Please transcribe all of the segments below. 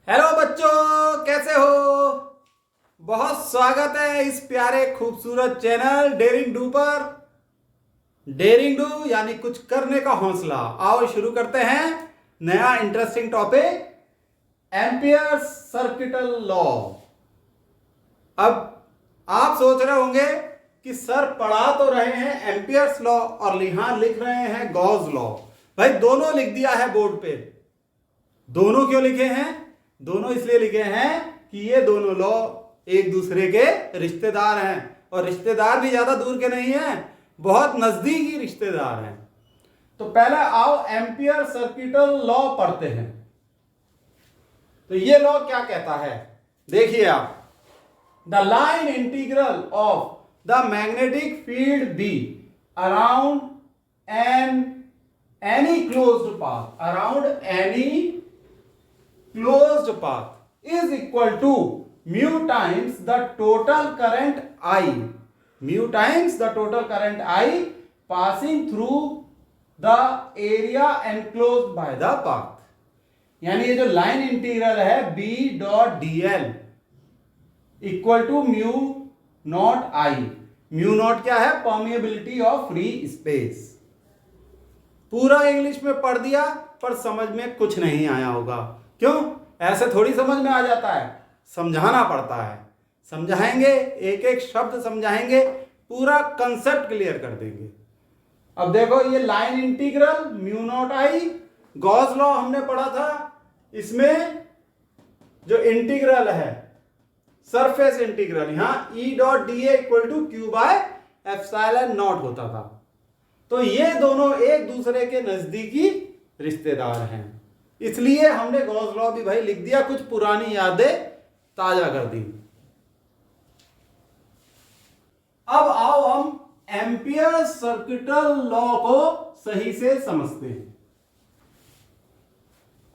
Hello बच्चों, कैसे हो? बहुत स्वागत है इस प्यारे खूबसूरत चैनल डेरिंग डू पर। डेरिंग डू यानी कुछ करने का हौसला। आओ शुरू करते हैं नया interesting topic, ampere circuital law. अब आप सोच रहे होंगे कि सर पढ़ा तो रहे हैं एम्पियर्स लॉ और यहां लिख रहे हैं गॉस लॉ। भाई दोनों लिख दिया है बोर्ड पे। दोनों क्यों लिखे हैं? दोनों इसलिए लिखे हैं कि ये दोनों लॉ एक दूसरे के रिश्तेदार हैं, और रिश्तेदार भी ज्यादा दूर के नहीं हैं, बहुत नजदीकी रिश्तेदार हैं। तो पहले आओ एम्पियर सर्किटल लॉ पढ़ते हैं। तो ये लॉ क्या कहता है, देखिए आप। The line integral of the magnetic field be around any closed path is equal to mu times the total current I passing through the area enclosed by the path। यानी ये जो लाइन इंटीग्रल है B dot dl equal to mu not I। Mu not क्या है? Permeability of free space. पूरा English में पढ़ दिया पर समझ में कुछ नहीं आया होगा। क्यों? ऐसे थोड़ी समझ में आ जाता है, समझाना पड़ता है। समझाएंगे, एक एक शब्द समझाएंगे, पूरा कंसेप्ट क्लियर कर देंगे। अब देखो, ये line integral mu not I, Gauss law हमने पढ़ा था। इसमें जो इंटीग्रल है सरफेस इंटीग्रल, यहां E dot D equal to Q by epsilon not होता था। तो ये दोनों एक दूसरे के नजदीकी रिश्तेदार हैं, इसलिए हमने गॉस लॉ भी भाई लिख दिया, कुछ पुरानी यादें ताजा कर दी। अब आओ हम एम्पियर सर्किटल लॉ को सही से समझते हैं।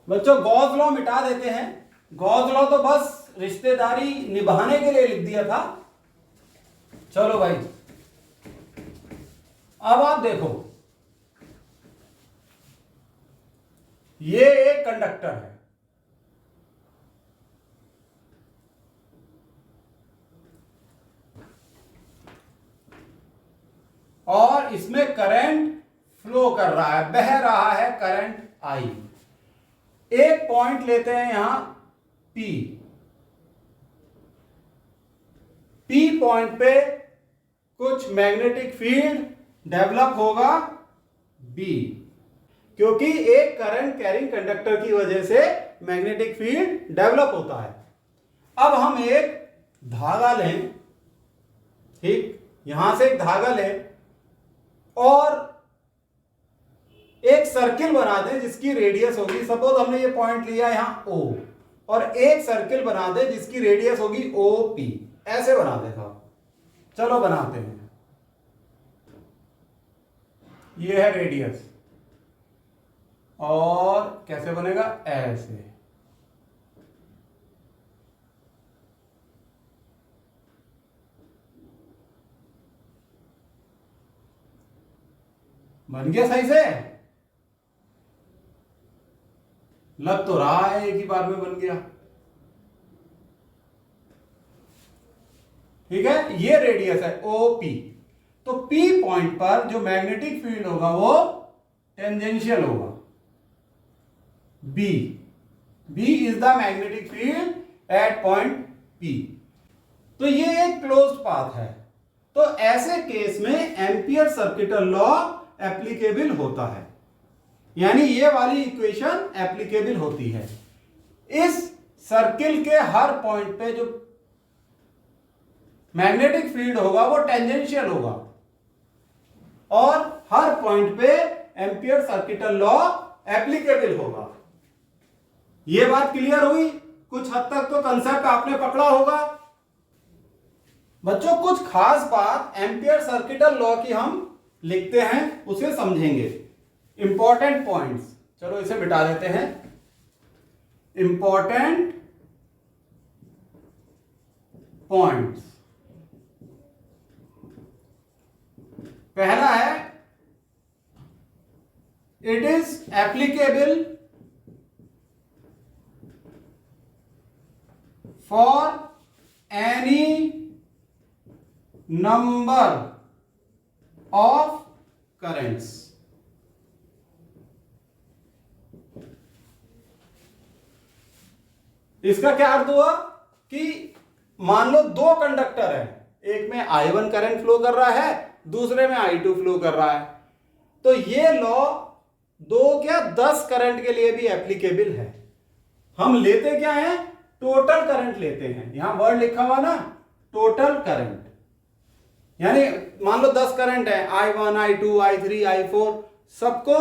बच्चों गॉस लॉ मिटा देते हैं। गॉस लॉ तो बस रिश्तेदारी निभाने के लिए लिख दिया था। चलो भाई, अब आप देखो, ये एक कंडक्टर है, और इसमें करंट फ्लो कर रहा है, बह रहा है करंट I। एक पॉइंट लेते हैं यहां P पॉइंट पे कुछ मैग्नेटिक फील्ड डेवलप होगा B, क्योंकि एक करंट कैरिंग कंडक्टर की वजह से मैग्नेटिक फील्ड डेवलप होता है। अब हम एक धागा लें, ठीक, यहां से एक धागा लें और एक सर्किल बना दें जिसकी रेडियस होगी, सपोज हमने ये पॉइंट लिया यहां O, और एक सर्किल बना दें जिसकी रेडियस होगी OP। ऐसे बना देगा। चलो बनाते हैं। ये है रेडियस, और कैसे बनेगा? ऐसे। बन गया सही से? लग तो रहा है एक ही बार में बन गया। ठीक है, ये रेडियस है OP। तो P पॉइंट पर जो मैग्नेटिक फील्ड होगा वो टेंजेंशियल होगा B is the magnetic field at point P। तो ये एक क्लोज्ड पाथ है। तो ऐसे केस में एम्पियर सर्किटल लॉ एप्लीकेबल होता है, यानी ये वाली इक्वेशन एप्लीकेबल होती है। इस सर्किल के हर पॉइंट पे जो मैग्नेटिक फील्ड होगा वो टेंजेंशियल होगा, और हर पॉइंट पे एम्पियर सर्किटल लॉ एप्लीकेबल होगा। ये बात क्लियर हुई? कुछ हद तक तो कंसेप्ट आपने पकड़ा होगा। बच्चों कुछ खास बात एम्पियर सर्किटल लॉ की हम लिखते हैं, उसे समझेंगे। इंपॉर्टेंट पॉइंट्स, चलो इसे मिटा देते हैं। इंपॉर्टेंट पॉइंट्स, पहला है it is applicable for any number of currents. इसका क्या अर्थ हुआ कि मान लो दो कंडक्टर है, एक में I1 करंट फ्लो कर रहा है, दूसरे में I2 फ्लो कर रहा है, तो ये लॉ 10 करंट के लिए भी एप्लीकेबल है। हम लेते क्या है, टोटल करंट लेते हैं, यहां वर्ड लिखा हुआ ना टोटल करंट, यानी मान लो 10 करंट है, I1 I2 I3 I4 सबको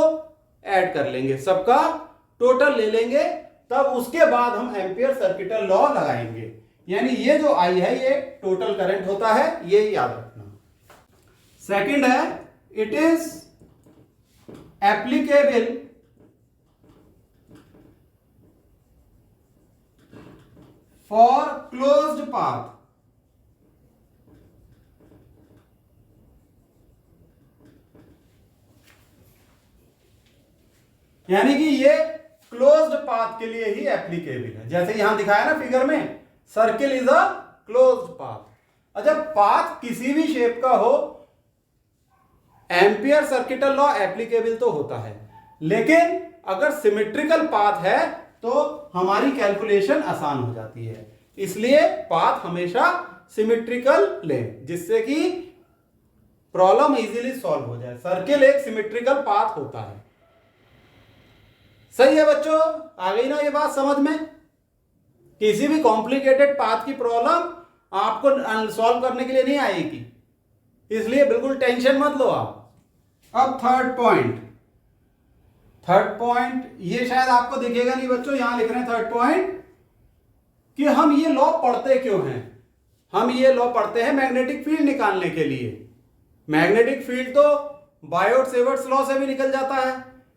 ऐड कर लेंगे, सबका टोटल ले लेंगे, तब उसके बाद हम एम्पियर सर्किटल लॉ लगाएंगे। यानी ये जो I है ये टोटल करंट होता है, ये याद रखना। सेकंड है, it is applicable for closed path. यानी कि ये क्लोज्ड पाथ के लिए ही एप्लीकेबल है। जैसे यहां दिखाया ना फिगर में, circle is a closed path. अच्छा, पाथ किसी भी शेप का हो, एम्पियर सर्किटल लॉ एप्लीकेबल तो होता है, लेकिन अगर सिमेट्रिकल पाथ है तो हमारी कैलकुलेशन आसान हो जाती है। इसलिए पाथ हमेशा सिमेट्रिकल लें, जिससे कि प्रॉब्लम इजीली सॉल्व हो जाए। सर्किल एक सिमेट्रिकल पाथ होता है। सही है बच्चों, आ गई ना ये बात समझ में? किसी भी कॉम्प्लिकेटेड पाथ की प्रॉब्लम आपको सॉल्व करने के लिए नहीं आएगी, इसलिए बिल्कुल टेंशन मत लो आप। अब थर्ड पॉइंट ये शायद आपको दिखेगा नहीं बच्चों, यहां लिख रहे हैं थर्ड पॉइंट कि हम ये लॉ पढ़ते क्यों हैं। हम ये लॉ पढ़ते हैं मैग्नेटिक फील्ड निकालने के लिए। मैग्नेटिक फील्ड तो बायोट सेवर्ट्स लॉ से भी निकल जाता है,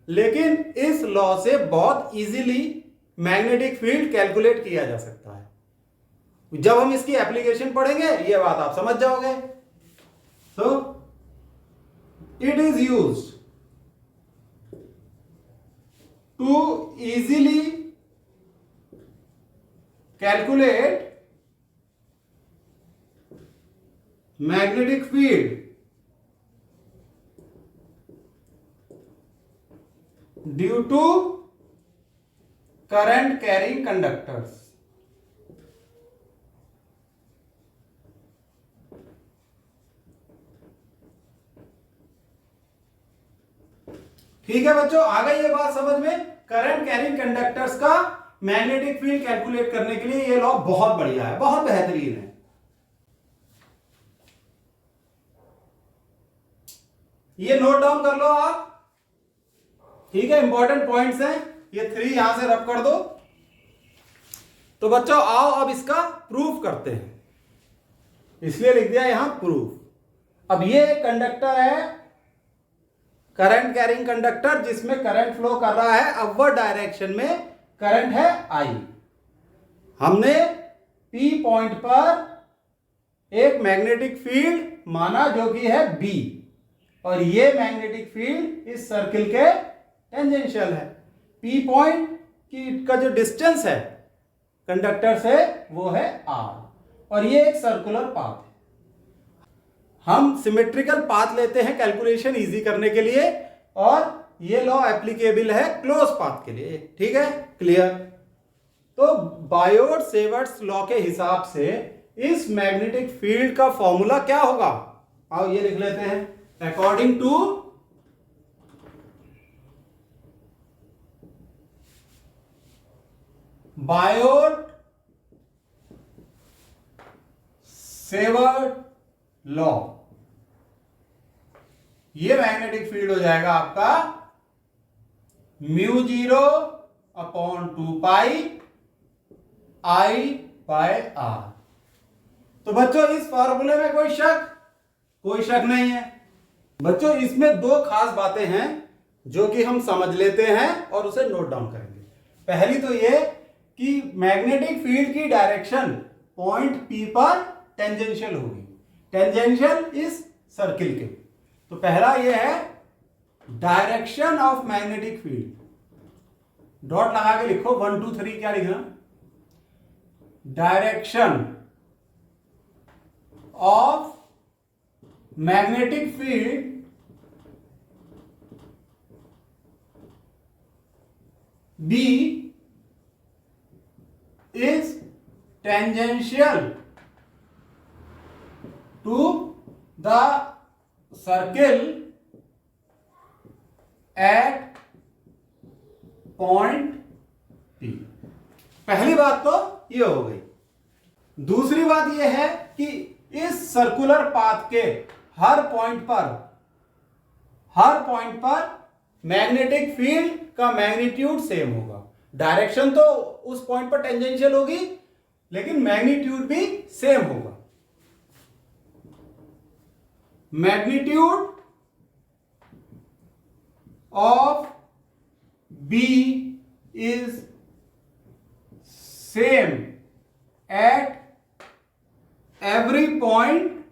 लेकिन इस लॉ से बहुत इजीली मैग्नेटिक फील्ड कैलकुलेट किया जा सकता है। जब हम इसकी एप्लीकेशन पढ़ेंगे ये बात आप समझ जाओगे। So it is used to easily calculate magnetic field due to current carrying conductors. ठीक है बच्चों, आ गई ये बात समझ में? करंट कैरिंग कंडक्टर्स का मैग्नेटिक फील्ड कैलकुलेट करने के लिए ये लॉ बहुत बढ़िया है, बहुत बेहतरीन है। ये नोट डाउन कर लो आप, ठीक है? इंपॉर्टेंट पॉइंट्स हैं ये 3, यहां से रब कर दो। तो बच्चों आओ अब इसका प्रूफ करते हैं, इसलिए लिख दिया यहां प्रूफ। अब ये कंडक्टर है, करंट कैरिंग कंडक्टर, जिसमें करंट फ्लो कर रहा है अपवर्ड डायरेक्शन में, करंट है I। हमने P पॉइंट पर एक मैग्नेटिक फील्ड माना जो कि है B, और ये मैग्नेटिक फील्ड इस सर्किल के टेंजेंशियल है। P पॉइंट की का जो डिस्टेंस है कंडक्टर से वो है R, और ये एक सर्कुलर पाथ है। हम सिमेट्रिकल पाथ लेते हैं कैलकुलेशन इजी करने के लिए, और ये लॉ एप्लीकेबल है क्लोज पाथ के लिए। ठीक है, क्लियर? तो बायोट सेवर्ट्स लॉ के हिसाब से इस मैग्नेटिक फील्ड का फॉर्मूला क्या होगा? आओ ये लिख लेते हैं। According to Biot Savart law, ये मैग्नेटिक फील्ड हो जाएगा आपका μ0 अपॉन 2 पाई I/R। तो बच्चों इस फॉर्मूले में कोई शक नहीं है। बच्चों इसमें दो खास बातें हैं जो कि हम समझ लेते हैं और उसे नोट डाउन करेंगे। पहली तो ये कि मैग्नेटिक फील्ड की डायरेक्शन पॉइंट P पर टेंजेंशियल होगी, टेंजेंशियल इस सर्किल के। तो पहला ये है direction of magnetic field, dot लगा के लिखो 1 2 3। क्या लिखना? Direction of magnetic field B is tangential to the circle at point P। पहली बात तो ये हो गई। दूसरी बात ये है कि इस सर्कुलर पाथ के हर पॉइंट पर मैग्नेटिक फील्ड का मैग्नीट्यूड सेम होगा। डायरेक्शन तो उस पॉइंट पर टेंजेंशियल होगी, लेकिन मैग्नीट्यूड भी सेम होगा। Magnitude of B is same at every point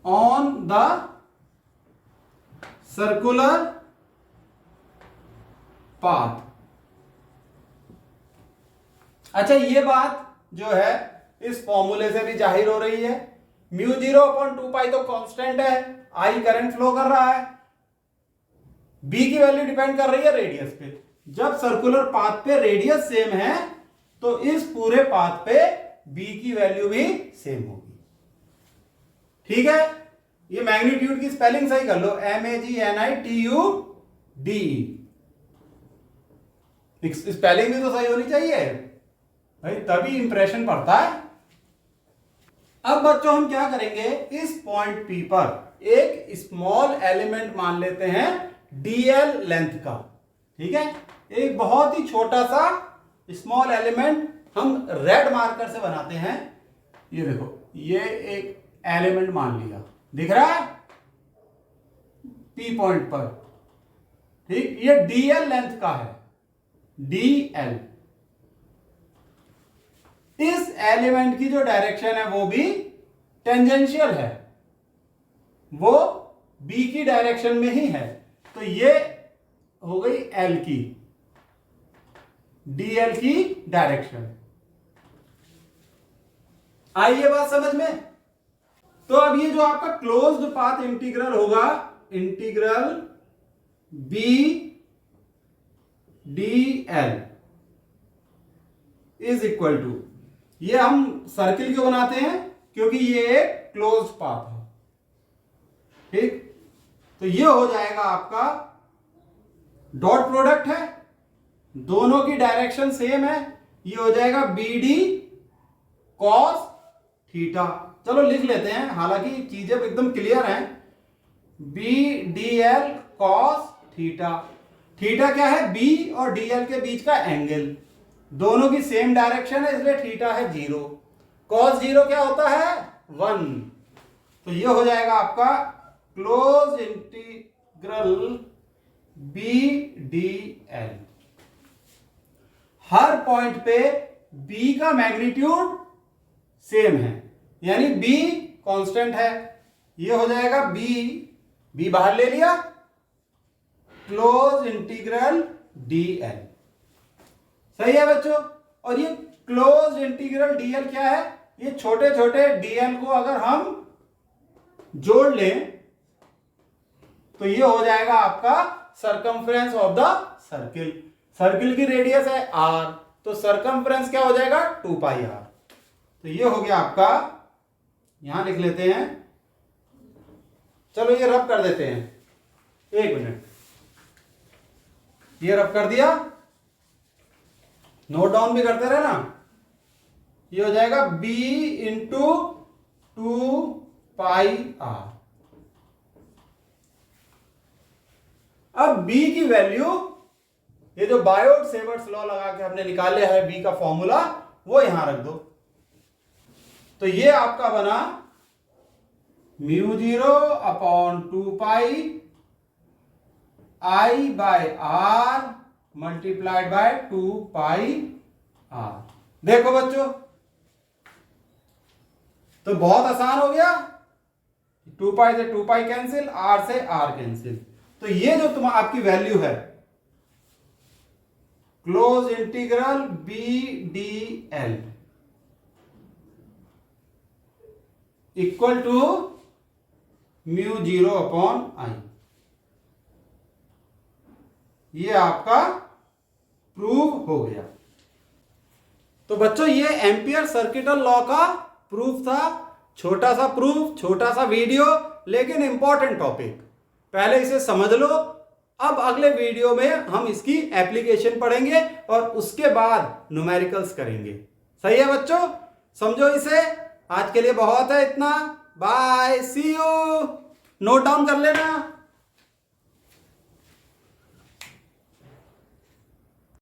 on the circular path. अच्छा, ये बात जो है इस फॉर्मूले से भी जाहिर हो रही है। म्यू 0/2 तो कांस्टेंट है, आई करंट फ्लो कर रहा है, बी की वैल्यू डिपेंड कर रही है रेडियस पे। जब सर्कुलर पाथ पे रेडियस सेम है तो इस पूरे पाथ पे बी की वैल्यू भी सेम होगी। ठीक है, ये मैग्नीट्यूड की स्पेलिंग सही कर लो, MAGNITUDE। स्पेलिंग भी तो सही होनी चाहिए भाई, तभी इंप्रेशन पड़ता है। अब बच्चों हम क्या करेंगे, इस पॉइंट P पर एक स्मॉल एलिमेंट मान लेते हैं DL लेंथ का। ठीक है, एक बहुत ही छोटा सा स्मॉल एलिमेंट हम रेड मार्कर से बनाते हैं। ये देखो, ये एक एलिमेंट मान लिया, दिख रहा है P पॉइंट पर। ठीक, ये DL लेंथ का है, DL। इस एलिमेंट की जो डायरेक्शन है वो भी टेंजेंशियल है, वो B की डायरेक्शन में ही है। तो ये हो गई L की, DL की डायरेक्शन। आइए बात समझ में। तो अब ये जो आपका क्लोज्ड पाथ इंटीग्रल होगा, integral B DL is equal to, ये हम सर्किल क्यों बनाते हैं, क्योंकि ये एक क्लोज्ड पाथ है। ठीक, तो ये हो जाएगा आपका डॉट प्रोडक्ट है, दोनों की डायरेक्शन सेम है, ये हो जाएगा BD cos थीटा। चलो लिख लेते हैं, हालांकि चीजें एकदम क्लियर हैं। BDL cos theta. थीटा क्या है, B और DL के बीच का एंगल, दोनों की सेम डायरेक्शन है, इसलिए थीटा है 0। cos 0 क्या होता है, 1। तो ये हो जाएगा आपका क्लोज इंटीग्रल BDL। हर पॉइंट पे B का मैग्नीट्यूड सेम है, यानी B कांस्टेंट है। ये हो जाएगा B बाहर ले लिया, क्लोज इंटीग्रल DL। सही है बच्चों। और ये क्लोज इंटीग्रल DL क्या है, ये छोटे छोटे DL को अगर हम जोड़ लें तो ये हो जाएगा आपका circumference of the circle. Circle की रेडियस है R, तो सरकमफ्रेंस क्या हो जाएगा, 2πr। तो ये हो गया आपका, यहां लिख लेते हैं। चलो ये रब कर देते हैं, 1 मिनट। ये रब कर दिया, नोट डाउन भी करते रहे ना। ये हो जाएगा B इंटू 2πr। अब B की वैल्यू, ये जो बायोट सेवर्ट्स लॉ लगा के हमने निकाले है B का फॉर्मूला, वो यहां रख दो। तो ये आपका बना μ0/2π I/r मल्टीप्लाइड बाय 2πr। देखो बच्चों, तो बहुत आसान हो गया। 2π से 2π कैंसिल, r से r कैंसिल। तो ये जो आपकी वैल्यू है, close integral B D L equal to mu 0/I। ये आपका प्रूव हो गया। तो बच्चों ये एम्पियर सर्किटल लॉ का प्रूफ था। छोटा सा प्रूफ, छोटा सा वीडियो, लेकिन इंपॉर्टेंट टॉपिक। पहले इसे समझ लो। अब अगले वीडियो में हम इसकी एप्लीकेशन पढ़ेंगे और उसके बाद न्यूमेरिकल्स करेंगे। सही है बच्चों, समझो इसे। आज के लिए बहुत है इतना। Bye, see you. Note down कर लेना।